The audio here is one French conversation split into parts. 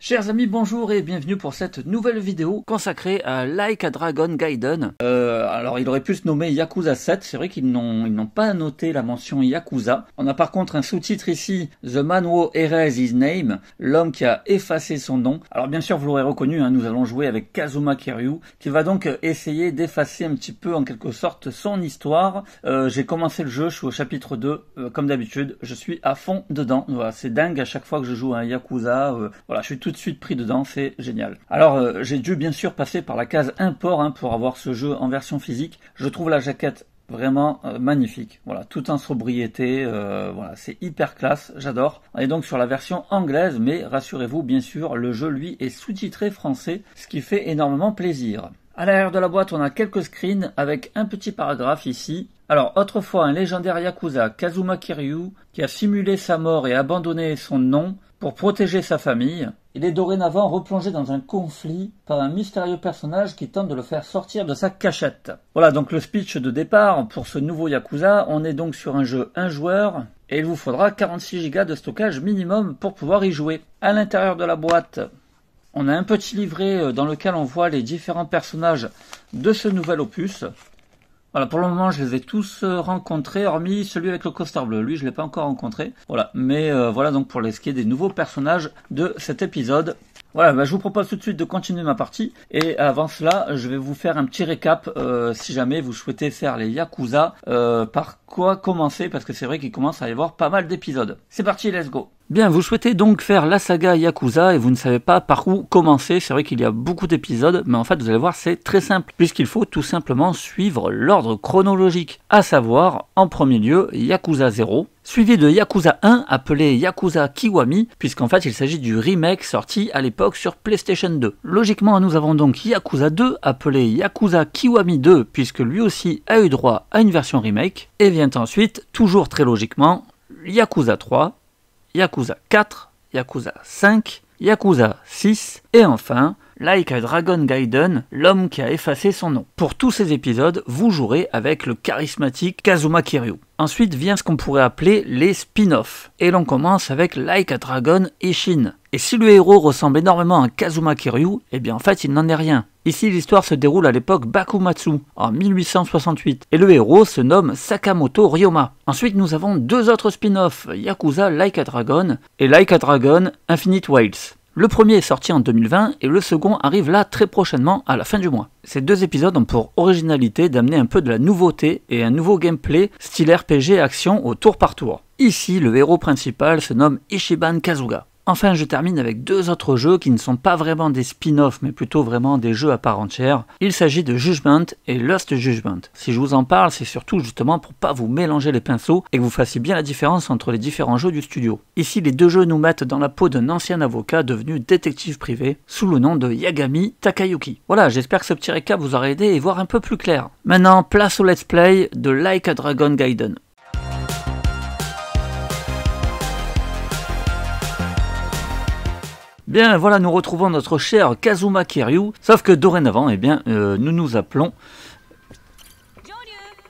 Chers amis, bonjour et bienvenue pour cette nouvelle vidéo consacrée à Like a Dragon Gaiden. Alors il aurait pu se nommer Yakuza 7, c'est vrai qu'ils n'ont pas noté la mention Yakuza. On a par contre un sous-titre ici, The Man Who Erased His Name, l'homme qui a effacé son nom. Alors bien sûr vous l'aurez reconnu, nous allons jouer avec Kazuma Kiryu, qui va donc essayer d'effacer un petit peu en quelque sorte son histoire. J'ai commencé le jeu, je suis au chapitre 2, comme d'habitude, je suis à fond dedans. Voilà, c'est dingue à chaque fois que je joue à un Yakuza, voilà, je suis tout de suite pris dedans, c'est génial. Alors j'ai dû bien sûr passer par la case import pour avoir ce jeu en version physique. Je trouve la jaquette vraiment magnifique, voilà, tout en sobriété, voilà, c'est hyper classe, j'adore. On est donc sur la version anglaise, mais rassurez-vous, bien sûr, le jeu lui est sous-titré français, ce qui fait énormément plaisir. À l'arrière de la boîte, on a quelques screens avec un petit paragraphe ici. Alors, autrefois, un légendaire Yakuza, Kazuma Kiryu, qui a simulé sa mort et abandonné son nom pour protéger sa famille. Il est dorénavant replongé dans un conflit par un mystérieux personnage qui tente de le faire sortir de sa cachette. Voilà donc le speech de départ pour ce nouveau Yakuza. On est donc sur un jeu 1 joueur et il vous faudra 46 Go de stockage minimum pour pouvoir y jouer. À l'intérieur de la boîte, on a un petit livret dans lequel on voit les différents personnages de ce nouvel opus. Voilà, pour le moment, je les ai tous rencontrés, hormis celui avec le costard bleu. Lui, je ne l'ai pas encore rencontré. Voilà, mais voilà donc pour ce qui est des nouveaux personnages de cet épisode. Voilà, je vous propose tout de suite de continuer ma partie. Et avant cela, je vais vous faire un petit récap si jamais vous souhaitez faire les Yakuza. Par quoi commencer, parce que c'est vrai qu'il commence à y avoir pas mal d'épisodes. C'est parti, let's go. Bien, vous souhaitez donc faire la saga Yakuza et vous ne savez pas par où commencer. C'est vrai qu'il y a beaucoup d'épisodes, mais en fait vous allez voir c'est très simple, puisqu'il faut tout simplement suivre l'ordre chronologique, à savoir en premier lieu Yakuza 0, suivi de Yakuza 1 appelé Yakuza Kiwami, puisqu'en fait il s'agit du remake sorti à l'époque sur PlayStation 2. Logiquement nous avons donc Yakuza 2 appelé Yakuza Kiwami 2, puisque lui aussi a eu droit à une version remake, et vient ensuite, toujours très logiquement, Yakuza 3, Yakuza 4, Yakuza 5, Yakuza 6 et enfin Like a Dragon Gaiden, l'homme qui a effacé son nom. Pour tous ces épisodes, vous jouerez avec le charismatique Kazuma Kiryu. Ensuite vient ce qu'on pourrait appeler les spin-offs. Et l'on commence avec Like a Dragon Ishin. Et si le héros ressemble énormément à Kazuma Kiryu, eh bien en fait il n'en est rien. Ici l'histoire se déroule à l'époque Bakumatsu, en 1868, et le héros se nomme Sakamoto Ryoma. Ensuite nous avons deux autres spin-offs, Yakuza Like a Dragon et Like a Dragon Infinite Wilds. Le premier est sorti en 2020 et le second arrive là très prochainement à la fin du mois. Ces deux épisodes ont pour originalité d'amener un peu de la nouveauté et un nouveau gameplay style RPG action au tour par tour. Ici le héros principal se nomme Ichiban Kasuga. Enfin, je termine avec deux autres jeux qui ne sont pas vraiment des spin-offs, mais plutôt vraiment des jeux à part entière. Il s'agit de Judgment et Lost Judgment. Si je vous en parle, c'est surtout justement pour pas vous mélanger les pinceaux et que vous fassiez bien la différence entre les différents jeux du studio. Ici, les deux jeux nous mettent dans la peau d'un ancien avocat devenu détective privé, sous le nom de Yagami Takayuki. Voilà, j'espère que ce petit récap vous aura aidé et voir un peu plus clair. Maintenant, place au let's play de Like a Dragon Gaiden. Bien, voilà, nous retrouvons notre cher Kazuma Kiryu, sauf que dorénavant, eh bien, nous nous appelons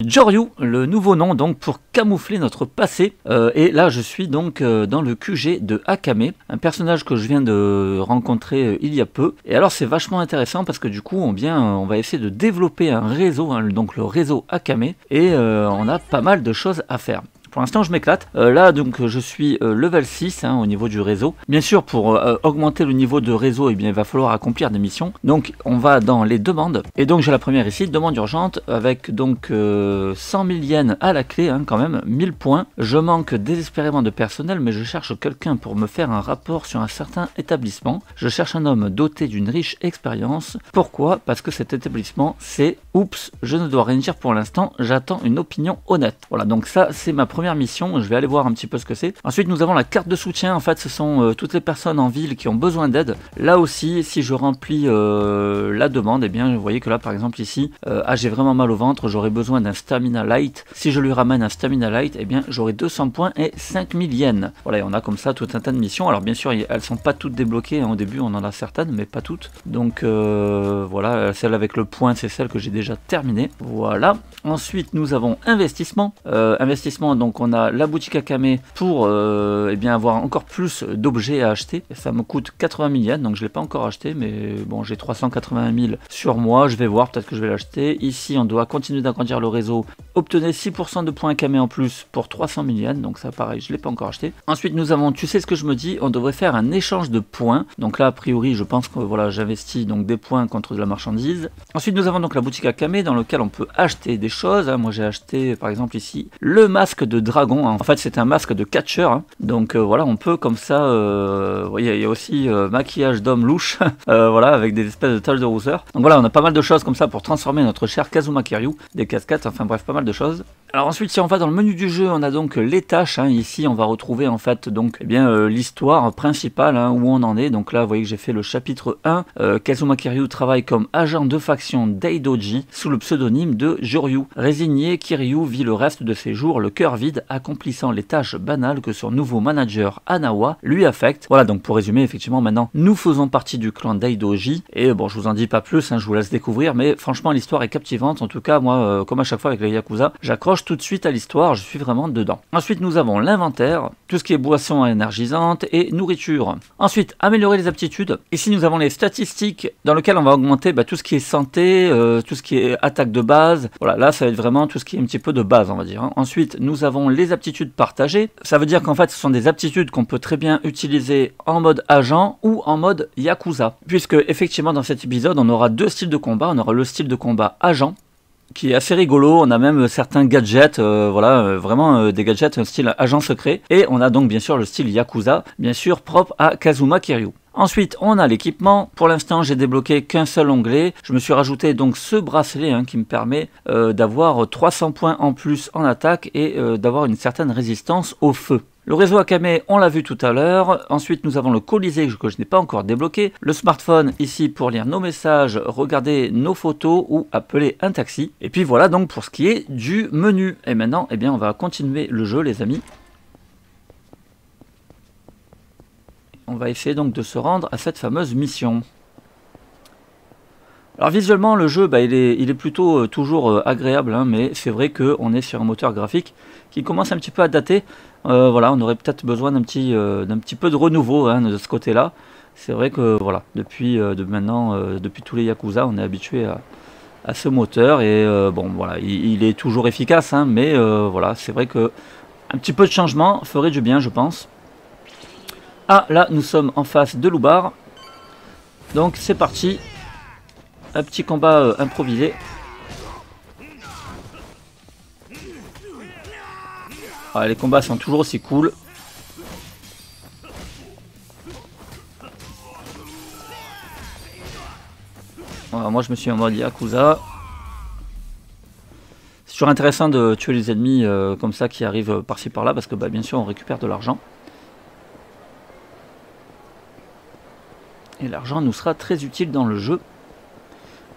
Joryu, le nouveau nom donc pour camoufler notre passé. Et là, je suis donc dans le QG de Akame, un personnage que je viens de rencontrer il y a peu. Et alors, c'est vachement intéressant parce que du coup, on va essayer de développer un réseau, donc le réseau Akame, et on a pas mal de choses à faire. Pour l'instant, je m'éclate. Là, donc, je suis level 6 au niveau du réseau. Bien sûr, pour augmenter le niveau de réseau, eh bien, il va falloir accomplir des missions. Donc, on va dans les demandes. Et donc, j'ai la première ici, demande urgente, avec donc 100 000 yens à la clé, quand même, 1000 points. Je manque désespérément de personnel, mais je cherche quelqu'un pour me faire un rapport sur un certain établissement. Je cherche un homme doté d'une riche expérience. Pourquoi? Parce que cet établissement, c'est... Oups, je ne dois rien dire pour l'instant, j'attends une opinion honnête. Voilà, donc ça, c'est ma première mission, je vais aller voir un petit peu ce que c'est. Ensuite nous avons la carte de soutien, en fait ce sont toutes les personnes en ville qui ont besoin d'aide. Là aussi si je remplis la demande, et bien vous voyez que là par exemple ici, j'ai vraiment mal au ventre, j'aurais besoin d'un stamina light. Si je lui ramène un stamina light, et bien j'aurai 200 points et 5000 yens. Voilà, et on a comme ça tout un tas de missions. Alors bien sûr elles sont pas toutes débloquées, au début on en a certaines mais pas toutes. Donc voilà, celle avec le point c'est celle que j'ai déjà terminée. Voilà, ensuite nous avons investissement. Investissement donc donc on a la boutique Akame pour eh bien avoir encore plus d'objets à acheter. Ça me coûte 80 000 yens, donc je ne l'ai pas encore acheté, mais bon, j'ai 380 000 sur moi, je vais voir, peut-être que je vais l'acheter. Ici, on doit continuer d'agrandir le réseau. Obtenez 6% de points Akame en plus pour 300 000 yens, donc ça pareil, je ne l'ai pas encore acheté. Ensuite, nous avons, tu sais ce que je me dis, on devrait faire un échange de points. Donc là, a priori, je pense que voilà, j'investis donc des points contre de la marchandise. Ensuite, nous avons donc la boutique Akame dans laquelle on peut acheter des choses. Moi, j'ai acheté, par exemple ici, le masque de dragon. En fait, c'est un masque de catcheur. Donc voilà, on peut comme ça, il y a aussi maquillage d'homme louche, voilà, avec des espèces de taches de rousseur. Donc voilà, on a pas mal de choses comme ça pour transformer notre cher Kazuma Kiryu, des casquettes, enfin bref, pas mal de choses. Alors ensuite, si on va dans le menu du jeu, on a donc les tâches. Ici, on va retrouver en fait donc eh bien l'histoire principale, où on en est. Donc là, vous voyez que j'ai fait le chapitre 1. Kazuma Kiryu travaille comme agent de faction d'Eidoji sous le pseudonyme de Joryu. Résigné, Kiryu vit le reste de ses jours le cœur vide, accomplissant les tâches banales que son nouveau manager Hanawa lui affecte. Voilà, donc pour résumer, effectivement, maintenant, nous faisons partie du clan d'Eidoji. Et bon, je vous en dis pas plus, je vous laisse découvrir. Mais franchement, l'histoire est captivante. En tout cas, moi, comme à chaque fois avec les Yakuza, j'accroche tout de suite à l'histoire, je suis vraiment dedans. Ensuite, nous avons l'inventaire, tout ce qui est boissons énergisantes et nourriture. Ensuite, améliorer les aptitudes. Ici, nous avons les statistiques dans lesquelles on va augmenter tout ce qui est santé, tout ce qui est attaque de base. Voilà, là, ça va être vraiment tout ce qui est un petit peu de base, on va dire. Ensuite, nous avons les aptitudes partagées. Ça veut dire qu'en fait, ce sont des aptitudes qu'on peut très bien utiliser en mode agent ou en mode Yakuza. Puisque, effectivement, dans cet épisode, on aura deux styles de combat. On aura le style de combat agent, qui est assez rigolo. On a même certains gadgets, voilà, vraiment des gadgets style agent secret. Et on a donc bien sûr le style Yakuza, bien sûr propre à Kazuma Kiryu. Ensuite, on a l'équipement. Pour l'instant, j'ai débloqué qu'un seul onglet. Je me suis rajouté donc ce bracelet qui me permet d'avoir 300 points en plus en attaque et d'avoir une certaine résistance au feu. Le réseau Akame, on l'a vu tout à l'heure. Ensuite, nous avons le Colisée que je n'ai pas encore débloqué. Le smartphone ici pour lire nos messages, regarder nos photos ou appeler un taxi. Et puis voilà donc pour ce qui est du menu. Et maintenant, eh bien, on va continuer le jeu, les amis. On va essayer donc de se rendre à cette fameuse mission. Alors visuellement, le jeu, il est plutôt toujours agréable, mais c'est vrai qu'on est sur un moteur graphique qui commence un petit peu à dater. Voilà, on aurait peut-être besoin d'un petit peu de renouveau de ce côté-là. C'est vrai que voilà, depuis tous les Yakuza, on est habitué à ce moteur et bon voilà, il est toujours efficace, mais voilà, c'est vrai que un petit peu de changement ferait du bien, je pense. Ah, là, nous sommes en face de Loubar. Donc c'est parti. Un petit combat improvisé. Ah, les combats sont toujours aussi cool. Voilà, moi je me suis en mode Yakuza. C'est toujours intéressant de tuer les ennemis comme ça qui arrivent par-ci par-là parce que bien sûr on récupère de l'argent. Et l'argent nous sera très utile dans le jeu.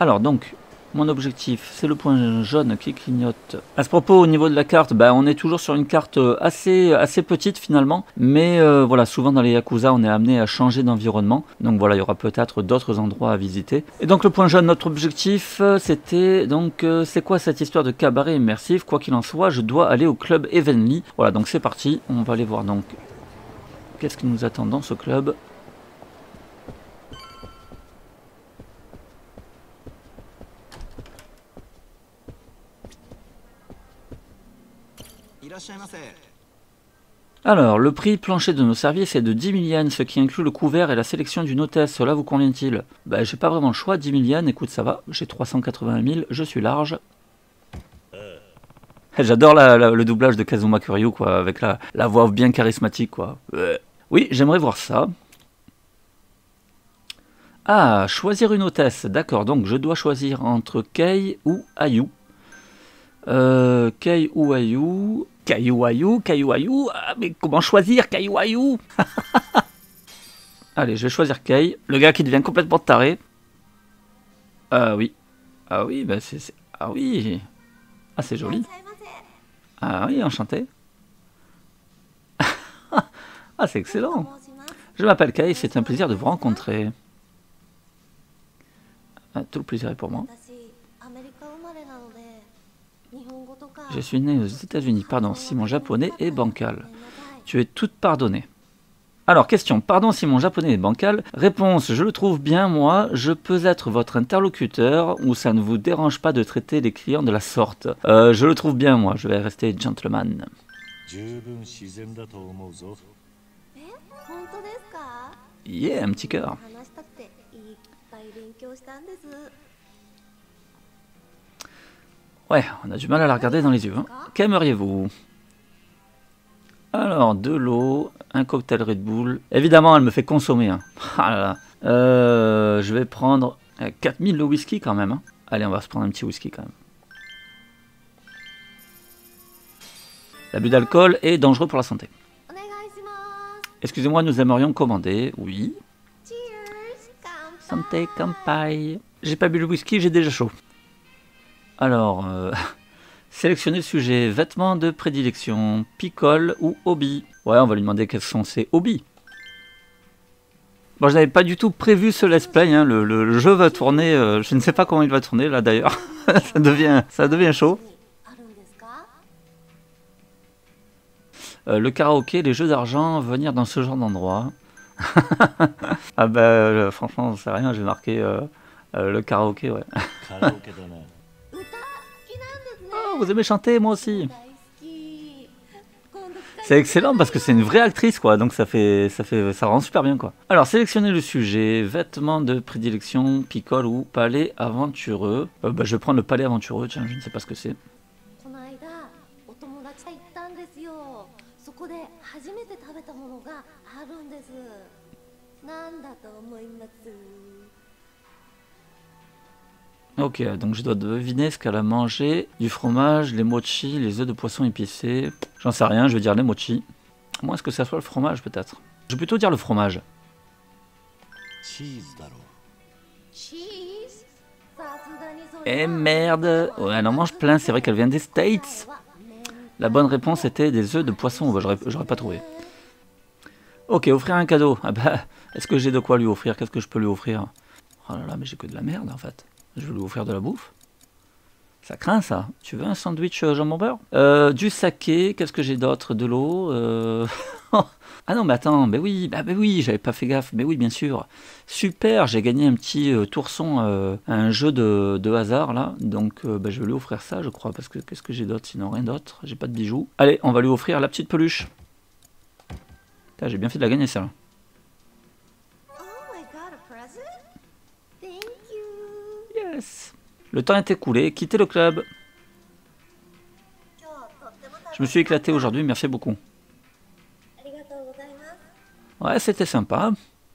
Alors donc, mon objectif, c'est le point jaune qui clignote. À ce propos, au niveau de la carte, on est toujours sur une carte assez petite finalement. Mais voilà, souvent dans les Yakuza, on est amené à changer d'environnement. Donc voilà, il y aura peut-être d'autres endroits à visiter. Et donc le point jaune, notre objectif, c'était donc, c'est quoi cette histoire de cabaret immersif? Quoi qu'il en soit, je dois aller au club Evenly. Voilà, donc c'est parti. On va aller voir donc qu'est-ce qui nous attend dans ce club. Alors, le prix plancher de nos services est de 10 000 yens, ce qui inclut le couvert et la sélection d'une hôtesse. Cela vous convient-il? J'ai pas vraiment le choix, 10 000 yens, écoute, ça va, j'ai 380 000, je suis large. J'adore le doublage de Kazuma Kiryu, quoi, avec la voix bien charismatique, quoi. Oui, j'aimerais voir ça. Ah, choisir une hôtesse, d'accord, donc je dois choisir entre Kei ou Ayu. Kei ou Ayu... Kayuayu, mais comment choisir Kayuayu? Allez, je vais choisir Kei, le gars qui devient complètement taré. Ah oui, ah oui, ah oui, ah c'est joli. Ah oui, enchanté. Ah c'est excellent. Je m'appelle Kei, c'est un plaisir de vous rencontrer. Ah, tout le plaisir est pour moi. Je suis né aux États-Unis. Pardon, si mon japonais est bancal. Tu es toute pardonnée. Alors, question. Pardon si mon japonais est bancal. Réponse. Je le trouve bien, moi. Je peux être votre interlocuteur ou ça ne vous dérange pas de traiter les clients de la sorte. Je le trouve bien, moi. Je vais rester gentleman. Yeah, un petit cœur. Ouais, on a du mal à la regarder dans les yeux. Hein. Qu'aimeriez-vous? Alors, de l'eau, un cocktail Red Bull. Évidemment, elle me fait consommer. Hein. Ah là là. Je vais prendre 4000 de whisky quand même. Hein. Allez, on va se prendre un petit whisky quand même. L'abus d'alcool est dangereux pour la santé. Excusez-moi, nous aimerions commander. Oui. Santé, kampai. J'ai pas bu le whisky, j'ai déjà chaud. Alors, sélectionnez le sujet. Vêtements de prédilection, picole ou hobby. Ouais, on va lui demander quels sont ses hobbies. Bon, je n'avais pas du tout prévu ce let's play. Hein. Le jeu va tourner. Je ne sais pas comment il va tourner là d'ailleurs. ça devient chaud. Le karaoké, les jeux d'argent, venir dans ce genre d'endroit. Ah bah franchement, c'est rien. J'ai marqué le karaoké, ouais. Oh, vous aimez chanter, moi aussi. C'est excellent parce que c'est une vraie actrice, quoi. Donc ça rend super bien, quoi. Alors, sélectionnez le sujet. Vêtements de prédilection, picole ou palais aventureux. Bah, je vais prendre le palais aventureux. Tiens, je ne sais pas ce que c'est. Ok, donc je dois deviner ce qu'elle a mangé. Du fromage, les mochi, les œufs de poisson épicés. J'en sais rien, je vais dire les mochi. Moi, est-ce que ça soit le fromage, peut-être? Je vais plutôt dire le fromage. Eh merde! Ouais, elle en mange plein, c'est vrai qu'elle vient des States. La bonne réponse était des œufs de poisson. Bah, j'aurais pas trouvé. Ok, offrir un cadeau. Ah bah, est-ce que j'ai de quoi lui offrir? Qu'est-ce que je peux lui offrir? Oh là là, mais j'ai que de la merde, en fait. Je vais lui offrir de la bouffe. Ça craint, ça. Tu veux un sandwich jambon beurre? Du saké. Qu'est-ce que j'ai d'autre? De l'eau. Ah non, mais attends. Mais oui, oui, j'avais pas fait gaffe. Mais oui, bien sûr. Super, j'ai gagné un petit tourson à un jeu de hasard, là. Donc, je vais lui offrir ça, je crois. Parce que qu'est-ce que j'ai d'autre? Sinon, rien d'autre. J'ai pas de bijoux. Allez, on va lui offrir la petite peluche. J'ai bien fait de la gagner, ça. Yes. Le temps est écoulé, quittez le club. Je me suis éclaté aujourd'hui, merci beaucoup. Ouais, c'était sympa.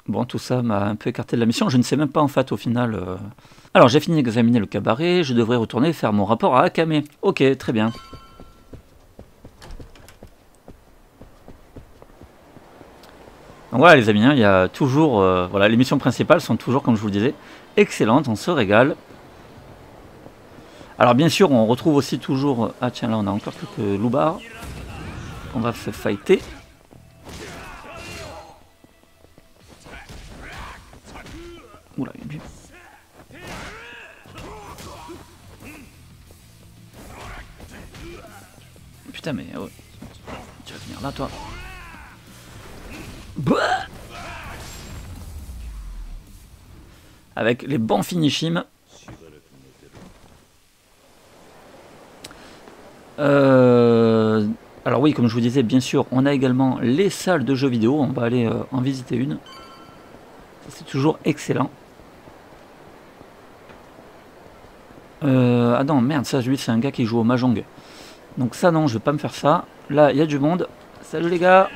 Bon, tout ça m'a un peu écarté de la mission. Je ne sais même pas en fait au final. Alors, j'ai fini d'examiner le cabaret. Je devrais retourner faire mon rapport à Akame. Ok, très bien. Donc voilà les amis, hein, il y a toujours, voilà, les missions principales sont toujours, comme je vous le disais, excellentes, on se régale. Alors bien sûr, on retrouve aussi toujours, ah tiens là on a encore quelques loupards, on va se fighter. Oula, lui. Putain mais, oh. Tu vas venir là toi. Bah avec les bons finishims. Alors oui, comme je vous disais, bien sûr, on a également les salles de jeux vidéo. On va aller en visiter une. C'est toujours excellent. Ah non, merde, ça, lui, c'est un gars qui joue au Mahjong. Donc ça, non, je vais pas me faire ça. Là, il y a du monde. Salut les gars.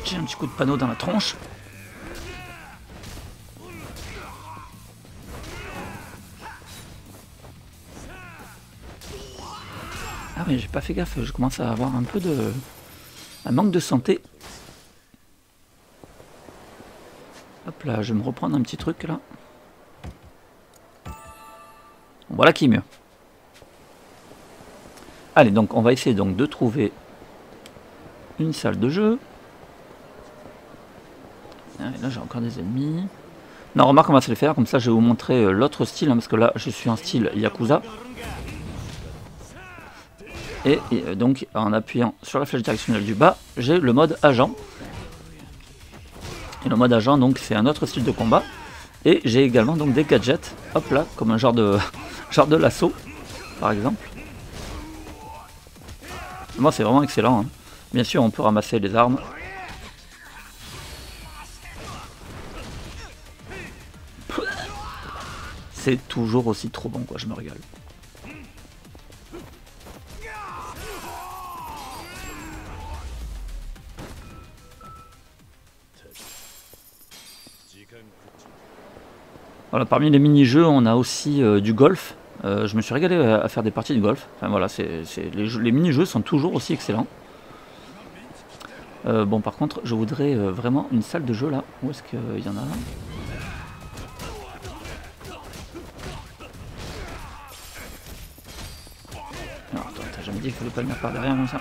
J'ai un petit coup de panneau dans la tronche. Ah oui, j'ai pas fait gaffe, je commence à avoir un peu de... un manque de santé. Hop là, je vais me reprendre un petit truc là. Voilà qui est mieux. Allez, donc on va essayer donc de trouver une salle de jeu. Ah, là j'ai encore des ennemis. Non, remarque, on va se les faire, comme ça je vais vous montrer l'autre style, hein, parce que là je suis en style Yakuza. Et donc en appuyant sur la flèche directionnelle du bas, j'ai le mode agent. Et le mode agent, donc c'est un autre style de combat. Et j'ai également donc des gadgets, hop là, comme un genre de lasso, par exemple. Moi c'est vraiment excellent, hein. Bien sûr on peut ramasser les armes. C'est toujours aussi trop bon quoi, je me régale. Voilà, parmi les mini-jeux, on a aussi du golf. Je me suis régalé à faire des parties de golf. Enfin voilà, les mini-jeux sont toujours aussi excellents. Bon, par contre, je voudrais vraiment une salle de jeu là. Où est-ce qu'il y en a là? Non, attends, t'as jamais dit qu'il fallait pas venir par derrière comme ça.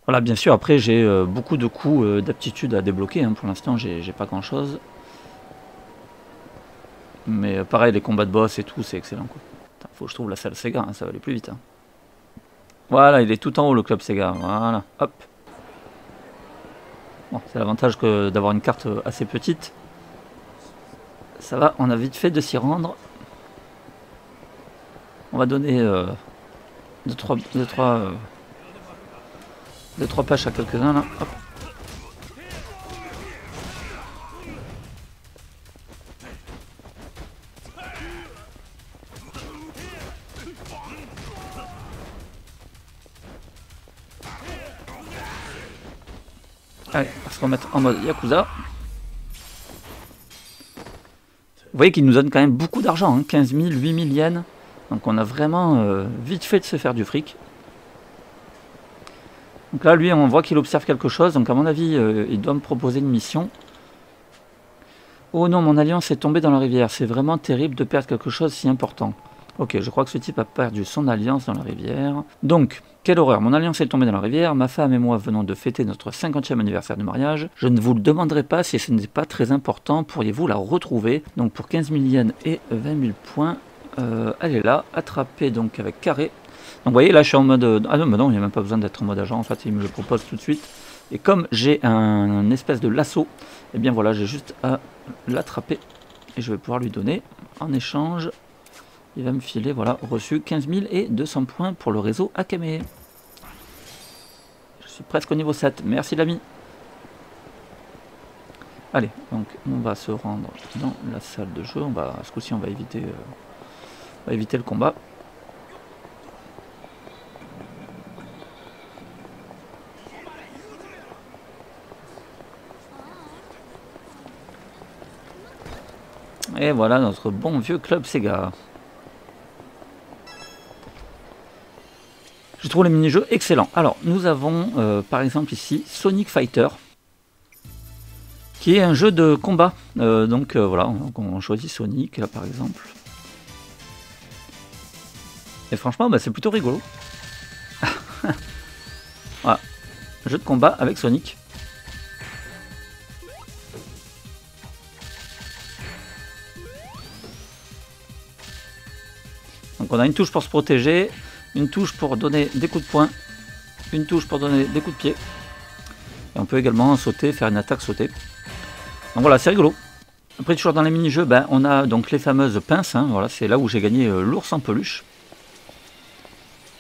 Voilà, bien sûr, après j'ai beaucoup de coups d'aptitude à débloquer, hein. Pour l'instant j'ai pas grand chose. Mais pareil, les combats de boss et tout, c'est excellent quoi. Attends, faut que je trouve la salle Sega, hein, ça va aller plus vite. Hein. Voilà, il est tout en haut le club Sega, voilà, hop. Bon, c'est l'avantage d'avoir une carte assez petite. Ça va, on a vite fait de s'y rendre. On va donner 2-3 pages à quelques-uns là. Hop. Allez, on va se remettre en mode Yakuza. Vous voyez qu'il nous donne quand même beaucoup d'argent, hein, 15 000, 8 000 yens. Donc on a vraiment vite fait de se faire du fric. Donc là, lui, on voit qu'il observe quelque chose. Donc à mon avis, il doit me proposer une mission. Oh non, mon alliance est tombée dans la rivière. C'est vraiment terrible de perdre quelque chose si important. Ok, je crois que ce type a perdu son alliance dans la rivière. Donc, quelle horreur, mon alliance est tombée dans la rivière. Ma femme et moi venons de fêter notre 50e anniversaire de mariage. Je ne vous le demanderai pas si ce n'est pas très important. Pourriez-vous la retrouver? Donc pour 15 000 yens et 20 000 points, elle est là, attrapée donc avec carré. Donc vous voyez, là je suis en mode... Ah non, mais non, il n'y a même pas besoin d'être en mode agent, en fait, il me le propose tout de suite. Et comme j'ai un espèce de lasso, et bien voilà, j'ai juste à l'attraper. Et je vais pouvoir lui donner, en échange, il va me filer, voilà, reçu 15 200 points pour le réseau Akame. Je suis presque au niveau 7, merci l'ami. Allez, donc on va se rendre dans la salle de jeu. Ce coup-ci, on va éviter le combat. Et voilà notre bon vieux club Sega. Je trouve les mini-jeux excellents. Alors, nous avons par exemple ici Sonic Fighter, qui est un jeu de combat. Voilà, on choisit Sonic là par exemple. Et franchement, c'est plutôt rigolo. Voilà, jeu de combat avec Sonic. Donc on a une touche pour se protéger, une touche pour donner des coups de poing, une touche pour donner des coups de pied. Et on peut également sauter, faire une attaque sautée. Donc voilà, c'est rigolo. Après, toujours dans les mini-jeux, on a donc les fameuses pinces. Hein, voilà, c'est là où j'ai gagné l'ours en peluche.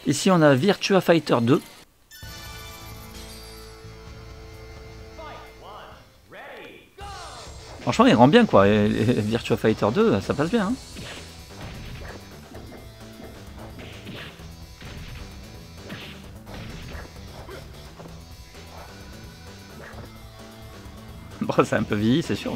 Ici, on a Virtua Fighter 2. Franchement, il rend bien quoi. Et Virtua Fighter 2, ça passe bien. Hein. Bon, c'est un peu vieilli, c'est sûr.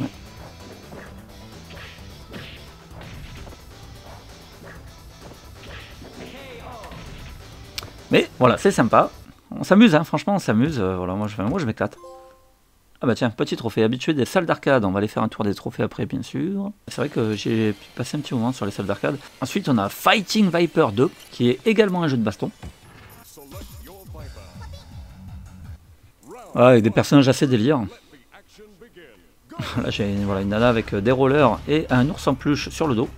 Mais voilà, c'est sympa. On s'amuse, hein, franchement, on s'amuse. Voilà, moi je m'éclate. Ah bah tiens, petit trophée, habitué des salles d'arcade. On va aller faire un tour des trophées après, bien sûr. C'est vrai que j'ai passé un petit moment sur les salles d'arcade. Ensuite, on a Fighting Viper 2, qui est également un jeu de baston. Ah, avec des personnages assez délire. Là, j'ai voilà, une nana avec des rollers et un ours en peluche sur le dos.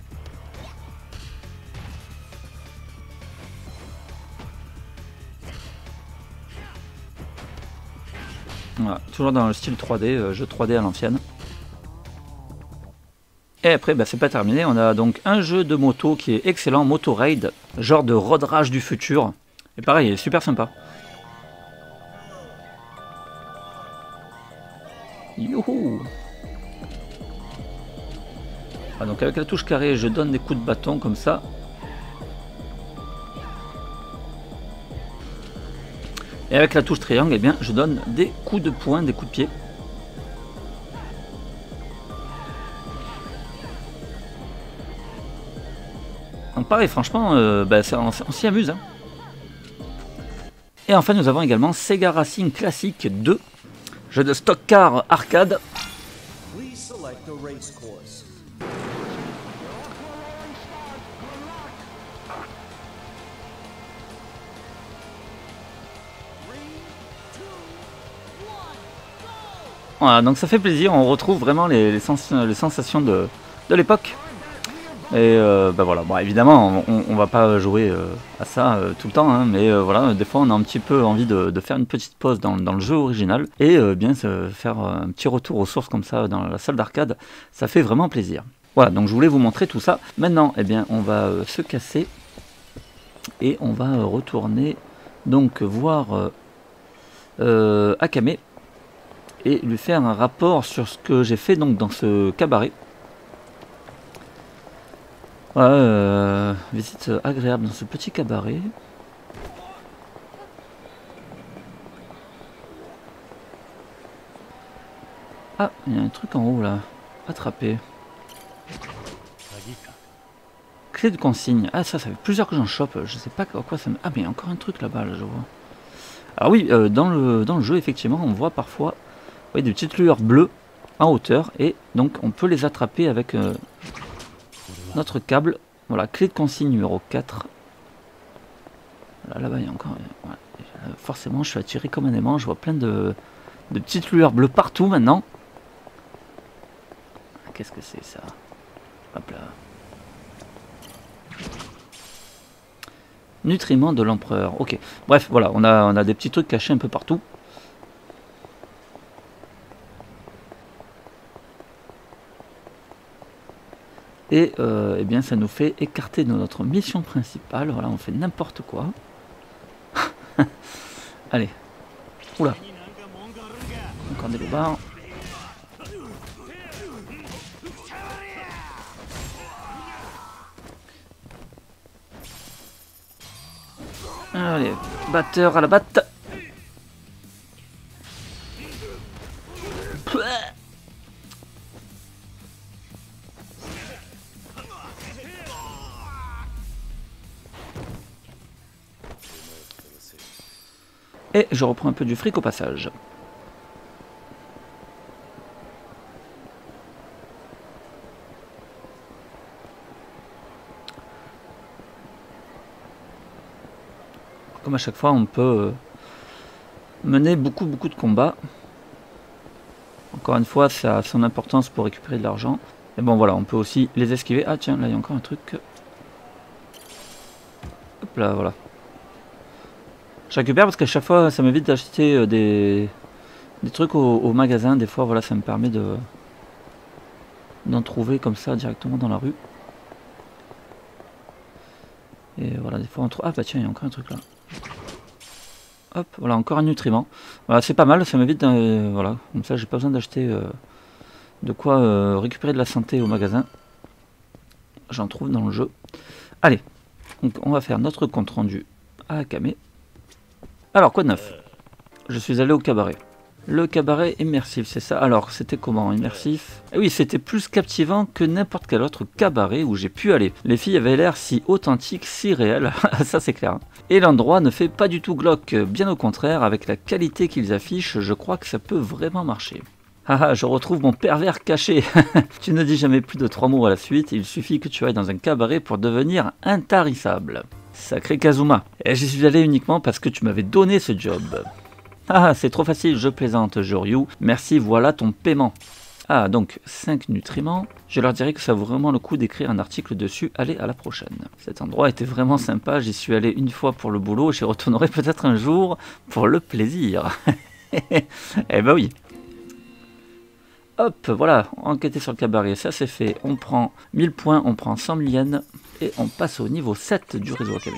Voilà, toujours dans le style 3D, jeu 3D à l'ancienne. Et après, bah, c'est pas terminé, on a donc un jeu de moto qui est excellent, Moto Raid, genre de road rage du futur. Et pareil, il est super sympa. Youhou! Ah, donc avec la touche carré, je donne des coups de bâton comme ça. Et avec la touche triangle, eh bien, je donne des coups de poing, des coups de pied. Donc pareil, franchement, bah, on s'y amuse. Hein. Et enfin, nous avons également Sega Racing Classic 2, jeu de stock car arcade. Voilà, donc ça fait plaisir, on retrouve vraiment les sensations de l'époque. Et bah voilà, bon, évidemment on va pas jouer à ça tout le temps, hein, mais voilà, des fois on a un petit peu envie de faire une petite pause dans le jeu original et bien faire un petit retour aux sources comme ça dans la salle d'arcade, ça fait vraiment plaisir. Voilà, donc je voulais vous montrer tout ça. Maintenant, eh bien, on va se casser et on va retourner donc voir Akame et lui faire un rapport sur ce que j'ai fait donc dans ce cabaret. Voilà, visite agréable dans ce petit cabaret. Ah, il y a un truc en haut là. Attraper. Clé de consigne. Ah, ça fait plusieurs que j'en chope. Je sais pas à quoi ça me... Ah, mais il y a encore un truc là-bas, là, je vois. Alors oui, dans le jeu, effectivement, on voit parfois des petites lueurs bleues en hauteur. Et donc, on peut les attraper avec notre câble. Voilà, clé de consigne numéro 4. Là-bas, il y a encore... Ouais, forcément, je suis attiré comme un aimant. Je vois plein de petites lueurs bleues partout maintenant. Qu'est-ce que c'est ça? Hop là. Nutriments de l'empereur. Ok. Bref, voilà, on a des petits trucs cachés un peu partout. Et eh bien, ça nous fait écarter de notre mission principale. Voilà, on fait n'importe quoi. Allez. Oula. Encore des loupards. Allez, batteur à la batte. Et je reprends un peu du fric au passage. Comme à chaque fois, on peut mener beaucoup de combats. Encore une fois, ça a son importance pour récupérer de l'argent. Et bon, voilà, on peut aussi les esquiver. Ah tiens, là, il y a encore un truc. Hop là, voilà. Je récupère parce qu'à chaque fois, ça m'évite d'acheter des trucs au magasin. Des fois, voilà, ça me permet d'en trouver comme ça directement dans la rue. Et voilà, des fois, on trouve... Ah bah tiens, il y a encore un truc là. Hop, voilà, encore un nutriment. Voilà, c'est pas mal, ça m'évite... voilà, comme ça, j'ai pas besoin d'acheter de quoi récupérer de la santé au magasin. J'en trouve dans le jeu. Allez, donc on va faire notre compte rendu à Akame. Alors, quoi de neuf? Je suis allé au cabaret. Le cabaret immersif, c'est ça. Alors, c'était comment immersif? Eh oui, c'était plus captivant que n'importe quel autre cabaret où j'ai pu aller. Les filles avaient l'air si authentiques, si réelles, ça c'est clair. Et l'endroit ne fait pas du tout glauque, bien au contraire, avec la qualité qu'ils affichent, je crois que ça peut vraiment marcher. Haha, je retrouve mon pervers caché. Tu ne dis jamais plus de 3 mots à la suite, il suffit que tu ailles dans un cabaret pour devenir intarissable. Sacré Kazuma. Et j'y suis allé uniquement parce que tu m'avais donné ce job. Ah, c'est trop facile, je plaisante, Joryu. Merci, voilà ton paiement. Ah, donc 5 nutriments. Je leur dirai que ça vaut vraiment le coup d'écrire un article dessus. Allez, à la prochaine. Cet endroit était vraiment sympa. J'y suis allé une fois pour le boulot. J'y retournerai peut-être un jour pour le plaisir. Eh ben oui. Hop, voilà, enquêter sur le cabaret, ça c'est fait. On prend 1000 points, on prend 100 000 yens et on passe au niveau 7 du réseau Akabe.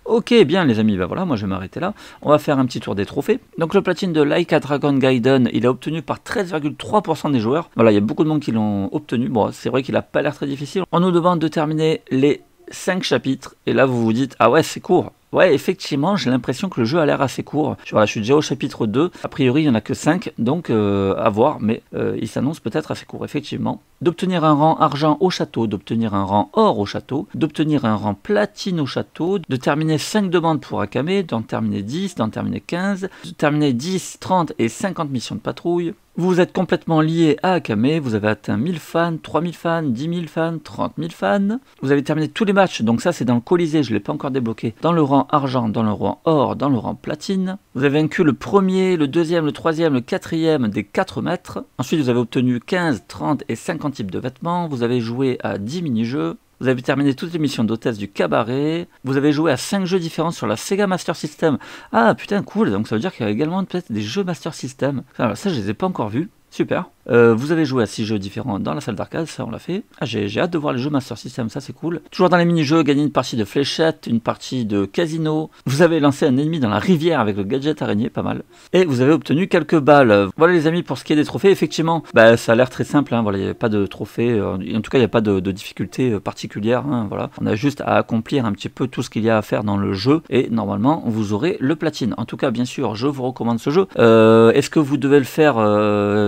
Ok, bien les amis, bah voilà, moi je vais m'arrêter là. On va faire un petit tour des trophées. Donc le platine de Like a Dragon Gaiden, il est obtenu par 13,3% des joueurs. Voilà, il y a beaucoup de monde qui l'ont obtenu. Bon, c'est vrai qu'il n'a pas l'air très difficile. On nous demande de terminer les 5 chapitres. Et là, vous vous dites, ah ouais, c'est court. Ouais, effectivement, j'ai l'impression que le jeu a l'air assez court. Voilà, je suis déjà au chapitre 2. A priori, il n'y en a que 5, donc à voir. Mais il s'annonce peut-être assez court, effectivement. D'obtenir un rang argent au château, d'obtenir un rang or au château, d'obtenir un rang platine au château, de terminer 5 demandes pour Akame, d'en terminer 10, d'en terminer 15, de terminer 10, 30 et 50 missions de patrouille. Vous êtes complètement lié à Akame, vous avez atteint 1000 fans, 3000 fans, 10 000 fans, 30 000 fans. Vous avez terminé tous les matchs, donc ça c'est dans le Colisée, je ne l'ai pas encore débloqué. Dans le rang argent, dans le rang or, dans le rang platine. Vous avez vaincu le premier, le deuxième, le troisième, le quatrième des 4 maîtres. Ensuite vous avez obtenu 15, 30 et 50 types de vêtements. Vous avez joué à 10 mini-jeux. Vous avez terminé toutes les missions d'hôtesse du cabaret. Vous avez joué à 5 jeux différents sur la Sega Master System. Ah putain cool, donc ça veut dire qu'il y a également peut-être des jeux Master System. Alors ça je les ai pas encore vus. Super. Vous avez joué à 6 jeux différents dans la salle d'arcade, ça on l'a fait. Ah, j'ai hâte de voir les jeux Master System, ça c'est cool. Toujours dans les mini-jeux, gagner une partie de fléchette, une partie de casino. Vous avez lancé un ennemi dans la rivière avec le gadget araignée, pas mal. Et vous avez obtenu quelques balles. Voilà les amis, pour ce qui est des trophées, effectivement, bah, ça a l'air très simple, hein, voilà, il n'y a pas de trophée, en tout cas il n'y a pas de difficulté particulière, hein, voilà. On a juste à accomplir un petit peu tout ce qu'il y a à faire dans le jeu, et normalement vous aurez le platine. En tout cas, bien sûr, je vous recommande ce jeu. Est-ce que vous devez le faire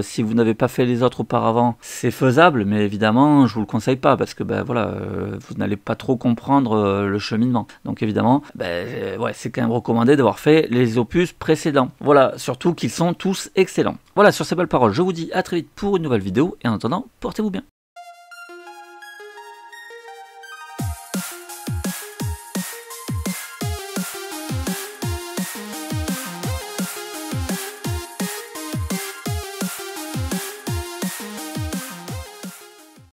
si vous n'avez pas fait les autres auparavant? C'est faisable, mais évidemment je vous le conseille pas parce que ben voilà, vous n'allez pas trop comprendre le cheminement. Donc évidemment, ouais, c'est quand même recommandé d'avoir fait les opus précédents. Voilà, surtout qu'ils sont tous excellents. Voilà, sur ces belles paroles, je vous dis à très vite pour une nouvelle vidéo et en attendant, portez-vous bien.